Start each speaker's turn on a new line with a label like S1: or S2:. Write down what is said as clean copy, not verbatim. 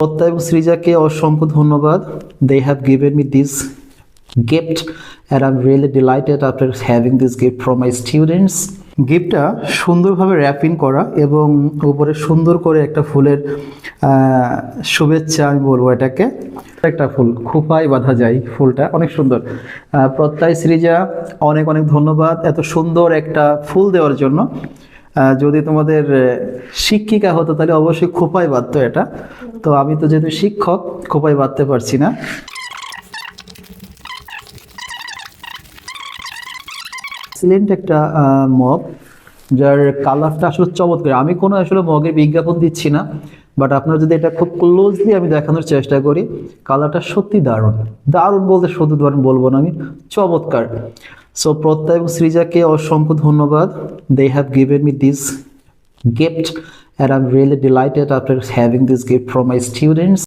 S1: প্রত্যয় এবং সৃজাকে অসংখ্য ধন্যবাদ। They have given me this gift and I'm really delighted after having this gift from my students. গিফটটা সুন্দরভাবে র্যাপিং করা এবং উপরে সুন্দর করে একটা ফুলের শুভেচ্ছা আমি বলবো এটাকে। একটা ফুল খোপায় বাঁধা যায়, ফুলটা অনেক সুন্দর। প্রত্যয় সৃজা অনেক অনেক ধন্যবাদ এত সুন্দর একটা ফুল দেওয়ার জন্য। যদি তোমাদের শিক্ষিকা হতো তাহলে অবশ্যই খোপায় বাঁধতো এটা, তো আমি তো যেহেতু শিক্ষক খোপায় বাঁধতে পারছি না। এক্সিলেন্ট একটা মগ, যার কালারটা আসলে চমৎকার। আমি কোনো আসলে মগের বিজ্ঞাপন দিচ্ছি না, বাট আপনারা যদি এটা খুব ক্লোজলি আমি দেখানোর চেষ্টা করি, কালারটা সত্যি দারুণ। দারুণ বলতে শুধু দারুণ বলবো না, আমি চমৎকার। সো প্রত্যয় এবং সৃজাকে অসংখ্য ধন্যবাদ। They have given me this gift and I'm really delighted after having this gift from my students.